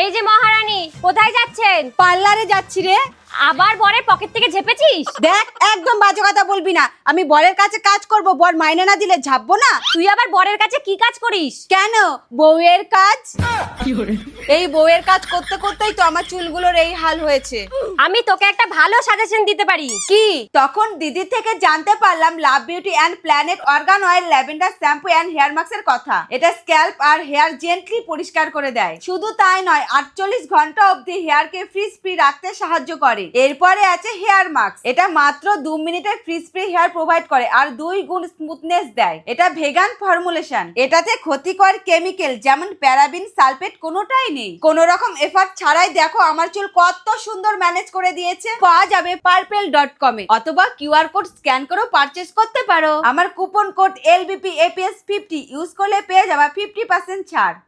এই যে মহারানী, কোথায় যাচ্ছেন? পার্লারে যাচ্ছি রে। আবার বরের পকেট থেকে ঝেপেছিস? দেখ, একদম বাজে কথা বলবি না। আমি বরের কাছে কাজ করব, বর মাইনে না দিলে ঝাপবো না। তুই আবার বরের কাছে কি কাজ করিস? কেন? বউয়ের কাজ। এই বউয়ের কাজ করতে করতেই তো আমার চুলগুলোর এই হাল হয়েছে। আমি তোকে একটা ভালো সাজেশন দিতে পারি। কি? তখন দিদির থেকে জানতে পারলাম Love Beauty and Planet argan oil lavender shampoo and hair মাস্কের কথা। এটা স্ক্যাল্প আর হেয়ার জেন্টলি পরিষ্কার করে দেয়। শুধু তাই নয়, 48 ঘন্টা অবধি হেয়ারকে ফ্রিজ ফ্রি রাখতে সাহায্য করে। এরপরে আছে হেয়ার মাস্ক। এটা মাত্র 2 মিনিটের ফ্রিজ ফ্রি হেয়ার প্রোভাইড করে আর 2 গুণ স্মুথনেস দেয়। এটা ভেগান ফর্মুলেশন। এটাতে ক্ষতিকর কেমিক্যাল যেমন প্যারাবিন, সালফেট কোনোটাই নেই। কোনো রকম এফার্ট ছাড়াই দেখো আমার চুল কত সুন্দর ম্যানেজ করে দিয়েছে। পাওয়া যাবে purple.com এ অথবা কিউআর কোড স্ক্যান করেও পারচেজ করতে পারো। আমার কুপন কোড LBPAPS50 ইউজ করলে পেয়ে যাবে 50% ছাড়।